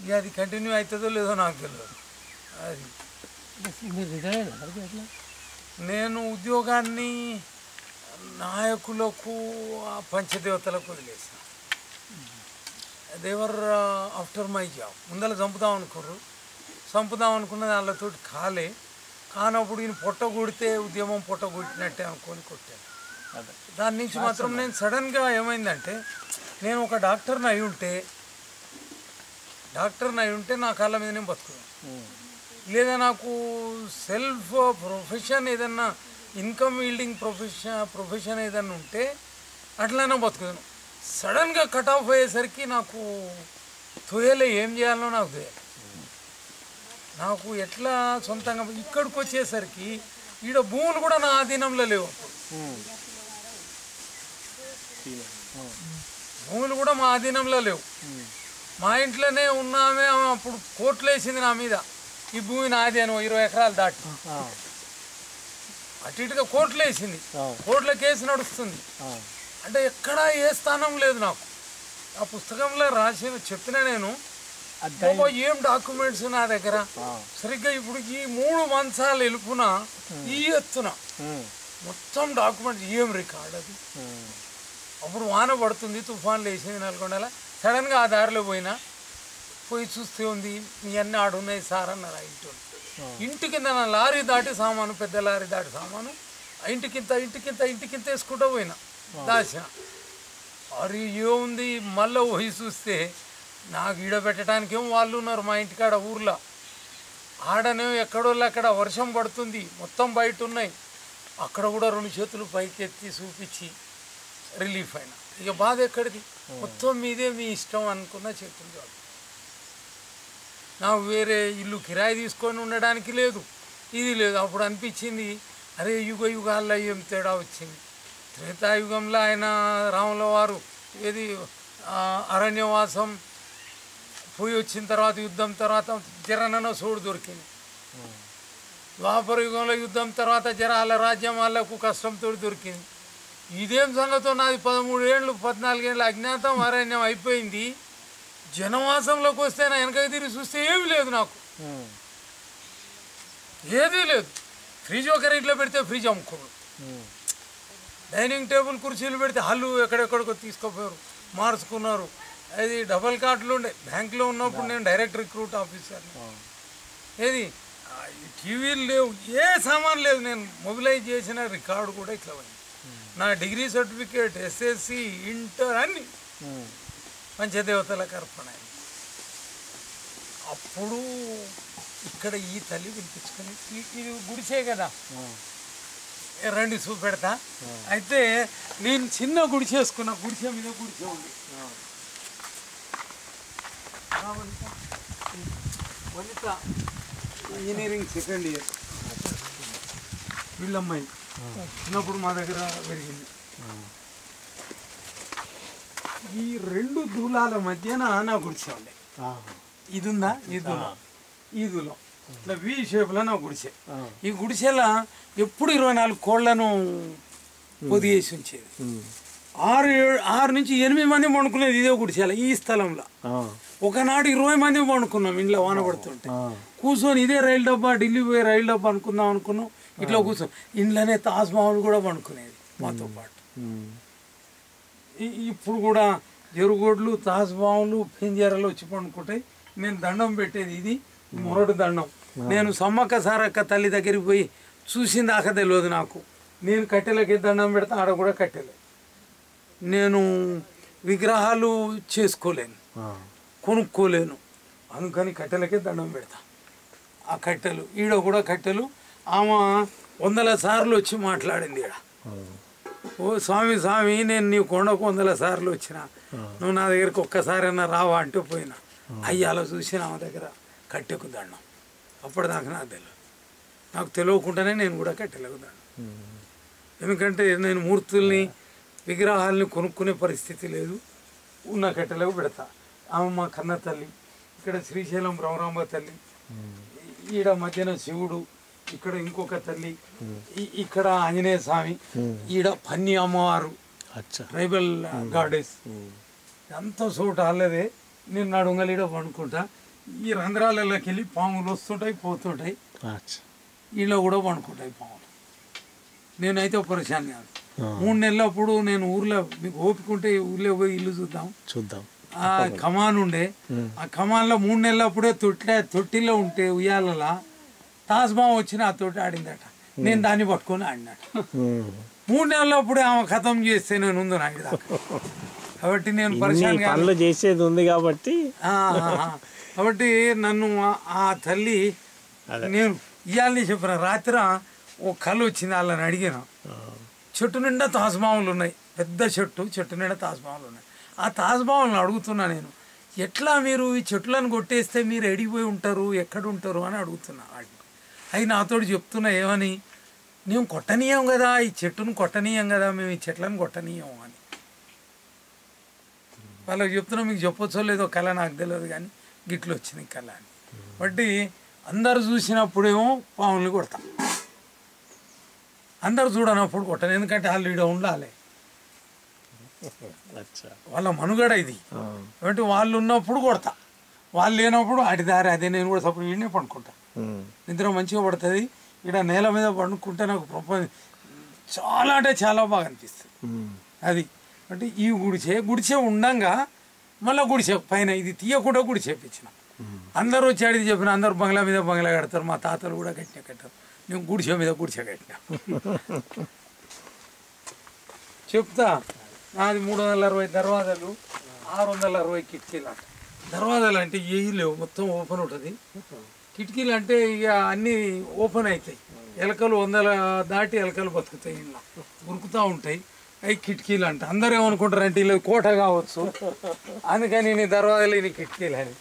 ఇక అది కంటిన్యూ అవుతుందో లేదో నాకు తెలియదు. అది నేను ఉద్యోగాన్ని నాయకులకు పంచదేవతలకు వదిలేసిన. దేవర్ ఆఫ్టర్ మై జాబ్. ముందర చంపుదాం అనుకున్నది వాళ్ళతో కానప్పుడు ఈయన పొట్ట కొడితే ఉద్యమం పొట్ట కొట్టినట్టే అనుకొని కొట్టాను. దాని నుంచి మాత్రం నేను సడన్గా ఏమైందంటే, నేను ఒక డాక్టర్ని అయి ఉంటే నా కాళ్ళ మీద నేను బతుకున్నాను. లేదా నాకు సెల్ఫ్ ప్రొఫెషన్ ఏదన్నా ఇన్కమ్ ఈల్డింగ్ ప్రొఫెషన్ ఏదన్నా ఉంటే అట్లనే బతుకుతాను. సడన్గా కట్ ఆఫ్ అయ్యేసరికి నాకు తోయలే, ఏం చేయాలో నాకు తోయలే. నాకు ఎట్లా సొంతంగా ఇక్కడికి వచ్చేసరికి ఈడ భూములు కూడా నా ఆధీనంలో లేవు. భూములు కూడా మా ఆధీనంలో లేవు. మా ఇంట్లోనే ఉన్నామే. అప్పుడు కోర్టులు వేసింది నా మీద, ఈ భూమి నాది అని 20 ఎకరాలు దాటి అటు ఇటుగా కోర్టులు వేసింది. కోర్టులో కేసు నడుస్తుంది. అంటే ఎక్కడా ఏ స్థానం లేదు నాకు. ఆ పుస్తకంలో చెప్పిన నేను ఏం డాక్యుమెంట్స్ నా దగ్గర సరిగ్గా ఇప్పుడు ఈ 3 మంచాలు వెలుపున ఈ ఎత్తున మొత్తం డాక్యుమెంట్స్ ఏం రికార్డ్ అది. అప్పుడు వాన పడుతుంది, తుఫాన్లు వేసింది నల్గొండల. సడన్గా ఆ దారిలో పోయి చూస్తే ఉంది, మీ అన్నీ ఆడున్నాయి సార్ అన్నారు. ఇంటి కింద నా లారీ దాటి సామాను, పెద్ద లారీ దాటి సామాను ఇంటికింత వేసుకుంటూ పోయినా దాచిన. అరే ఏముంది, మళ్ళీ పోయి చూస్తే నాకు ఈడబెట్టడానికి ఏమో వాళ్ళు ఉన్నారు మా ఇంటికాడ ఊర్లో. ఆడనే ఎక్కడోళ్ళు అక్కడ వర్షం పడుతుంది, మొత్తం బయట ఉన్నాయి. అక్కడ కూడా 2 చేతులు పైకెత్తి చూపించి రిలీఫ్ అయినా. ఇక బాధ ఎక్కడిది, మొత్తం మీదే మీ ఇష్టం అనుకున్న చేతులు కాదు. నాకు వేరే ఇల్లు కిరాయి తీసుకొని ఉండడానికి లేదు, ఇది లేదు. అప్పుడు అనిపించింది, అరే యుగాల్లో ఏం తేడా వచ్చింది. త్రేతాయుగంలో ఆయన రాముల వారు ఏది అరణ్యవాసం పోయి వచ్చిన తర్వాత, యుద్ధం తర్వాత జరనన సోడు దొరికింది. ద్వాపర యుగంలో యుద్ధం తర్వాత జరాల రాజ్యం వాళ్ళకు కష్టంతో దొరికింది. ఇదేం సంగతో నాది 13 ఏళ్ళు 14 ఏళ్ళు అజ్ఞాతం అరణ్యం అయిపోయింది. జనవాసంలోకి వస్తే నా వెనక తిరిగి చూస్తే ఏమీ లేదు, నాకు ఏదీ లేదు. ఫ్రిడ్జ్ ఒక ఇంట్లో పెడితే ఫ్రిడ్జ్ అమ్ముకోరు, డైనింగ్ టేబుల్ కుర్చీలు పెడితే హల్లు ఎక్కడెక్కడికో తీసుకుపోయారు, మార్చుకున్నారు. అది డబల్ కార్డులు ఉండే. బ్యాంకులో ఉన్నప్పుడు నేను డైరెక్ట్ రిక్రూట్ ఆఫీసర్. ఏది టీవీలు లేవు, ఏ సామాన్ లేదు. నేను మొబిలైజ్ చేసిన రికార్డు కూడా ఇట్లా పోయింది. నా డిగ్రీ సర్టిఫికేట్, ఎస్ఎస్సి, ఇంటర్ అన్నీ పంచదేవతలకు అర్పణ. అప్పుడు ఇక్కడ ఈ తల్లి పిలిపించుకొని, ఇది గుడిసే కదా, రండి చూపెడతా. అయితే నేను చిన్న గుడిసేసుకున్నా, గుడిసే మీద గుడిసే ఉంది. వనిత ఇంజనీరింగ్ సెకండ్ ఇయర్, వీళ్ళమ్మాయి చిన్నప్పుడు మా దగ్గర పెరిగింది. ఈ 2 దూలాల మధ్యన నా గుడిసె ఉండే. ఇది ఉందా, ఈ దూలం ఇట్లా వి షేప్లో నా గుడిసె. ఈ గుడిసెలా ఎప్పుడు 24 కోళ్లను పొదిగేసి ఉంచేది. 6 నుంచి 8 మంది పండుకునేది ఇదే గుడిసెల, ఈ స్థలంలో. ఒకనాడు 20 మంది పండుకున్నాం ఇంట్లో వాన పడుతుంటే. కూర్చొని ఇదే రైలు డబ్బా, ఢిల్లీ పోయే రైలు డబ్బా అనుకుందాం అనుకున్నాం. ఇట్లా కూర్చొని ఇంట్లోనే తాజ్మహల్ కూడా పండుకునేది మాతో పాటు. ఇప్పుడు కూడా జరుగుగొడ్లు, తాజ్మహల్, పింజరాలు వచ్చి పండుకుంటాయి. నేను దండం పెట్టేది ఇది మొరటి దండం. నేను సమ్మక్క సారక్క తల్లి దగ్గరికి పోయి చూసింది దాకా తెలియదు నాకు. నేను కట్టెలకి దండం పెడతా, ఆడ కూడా కట్టెలే. నేను విగ్రహాలు చేసుకోలేను, కొనుక్కోలేను, అందుకని కట్టెలకే దండం పెడతా. ఆ కట్టెలు ఈడ కూడా కట్టెలు. ఆమె 100 సార్లు వచ్చి మాట్లాడింది ఈడ. ఓ స్వామి స్వామి, నేను నీ కొండకు 100 సార్లు వచ్చిన, నువ్వు నా దగ్గరికి ఒక్కసారైనా రావా అంటే పోయినా. అయ్యాలో చూసిన ఆమె దగ్గర కట్టెకు దండం. అప్పటిదాకా నాకు తెలియదు. నాకు తెలియకుండానే నేను కూడా కట్టెలకు దండం. ఎందుకంటే నేను మూర్తుల్ని, విగ్రహాలని కొనుక్కునే పరిస్థితి లేదు. ఉన్న కట్టెలకు పెడతా. ఆమె మా కన్న తల్లి. ఇక్కడ శ్రీశైలం బ్రహ్మరాంబ తల్లి, ఈడ మధ్యన శివుడు, ఇక్కడ ఇంకొక తల్లి, ఇక్కడ ఆంజనేయ స్వామి, ఈడ పన్ని అమ్మవారు, ట్రైబల్ గాడెస్. అంత చోట అల్లదే నేను నడుంగలీడ పండుకుంటా. ఈ రంధ్రాలలోకి వెళ్ళి పాములు వస్తుంటాయి పోతుంటాయి, వీళ్ళు కూడా పండుకుంటాయి పాములు. నేనైతే పరిశాన్ కాదు. 3 నెలలప్పుడు నేను ఊర్లో, మీకు ఓపికంటే ఊర్లో పోయి ఇల్లు చూద్దాం. ఆ కమాన్ ఉండే, ఆ కమాన్లో 3 నెలలప్పుడే తొట్టిలో ఉంటే ఉయ్యాలలా తాజ్మా వచ్చి ఆ తోటి ఆడిందట. నేను దాన్ని పట్టుకొని ఆడినట. 3 నెలలప్పుడే ఆమె ఖతం చేస్తే నేను ఉంది ఆడి దాకా. కాబట్టి నేను పరిశాన్ చేసేది ఉంది కాబట్టి నన్ను ఆ తల్లి, నేను ఇవ్వాలని చెప్పిన రాత్రి ఓ కళ్ళు వచ్చింది. వాళ్ళని అడిగాను. చెట్టు నిండా తాజ్మహల్ ఉన్నాయి, పెద్ద చెట్టు నిండా తాజ్మహల్ ఉన్నాయి. ఆ తాజ్మహల్ని అడుగుతున్నా నేను, ఎట్లా మీరు ఈ చెట్లను కొట్టేస్తే మీరు ఎడిగిపోయి ఉంటారు, ఎక్కడ ఉంటారు అని అడుగుతున్నా. అవి నాతోటి చెప్తున్నా ఏమని, మేము కొట్టనీయం కదా, ఈ చెట్టును కొట్టనీయం కదా, మేము ఈ చెట్లను కొట్టనీయం అని వాళ్ళకి చెప్తున్నా. మీకు చెప్పొచ్చో లేదో కళ నాకు తెలియదు కానీ గిట్లు వచ్చింది కళ అని. బట్టి అందరు చూసినప్పుడేమో పాములు కొడతాం, అందరు చూడనప్పుడు కొట్టను. ఎందుకంటే వాళ్ళు ఈడ ఉండాలి, వాళ్ళ మనుగడ ఇది. కాబట్టి వాళ్ళు ఉన్నప్పుడు కొడతా, వాళ్ళు లేనప్పుడు అటు దారి అదే. నేను కూడా సపోర్ట్ ఈడనే పండుకుంటా, నిద్ర మంచిగా పడుతుంది. ఇక్కడ నేల మీద పండుకుంటే నాకు చాలా అంటే చాలా బాగా అనిపిస్తుంది. అది అంటే ఈ గుడిసే ఉండంగా మళ్ళీ గుడిసే పైన ఇది తీయకుండా గుడిసేపించిన. అందరూ వచ్చి అడిగి చెప్పిన, అందరూ బంగ్లా మీద బంగ్లా కడతారు, మా తాతలు కూడా కట్టారు. నేను గుడిసె మీద గుడిసె కట్టినా. చెప్తా, నాది 360 దర్వాజాలు, 660 కిటికీలు అంట. దర్వాజాలు అంటే ఏవి లేవు, మొత్తం ఓపెన్ ఉంటుంది. కిటికీలు అంటే ఇక అన్నీ ఓపెన్ అవుతాయి. ఎలకలు 100 దాటి ఎలకలు బతుకుతాయి, ఇంట్లో ఉరుకుతూ ఉంటాయి. అవి కిటికీలు అంట. అందరూ ఏమనుకుంటారు అంటే ఇలా కోట కావచ్చు, అందుకని నీ దర్వాజాలు ఇన్ని కిటికీలు అని.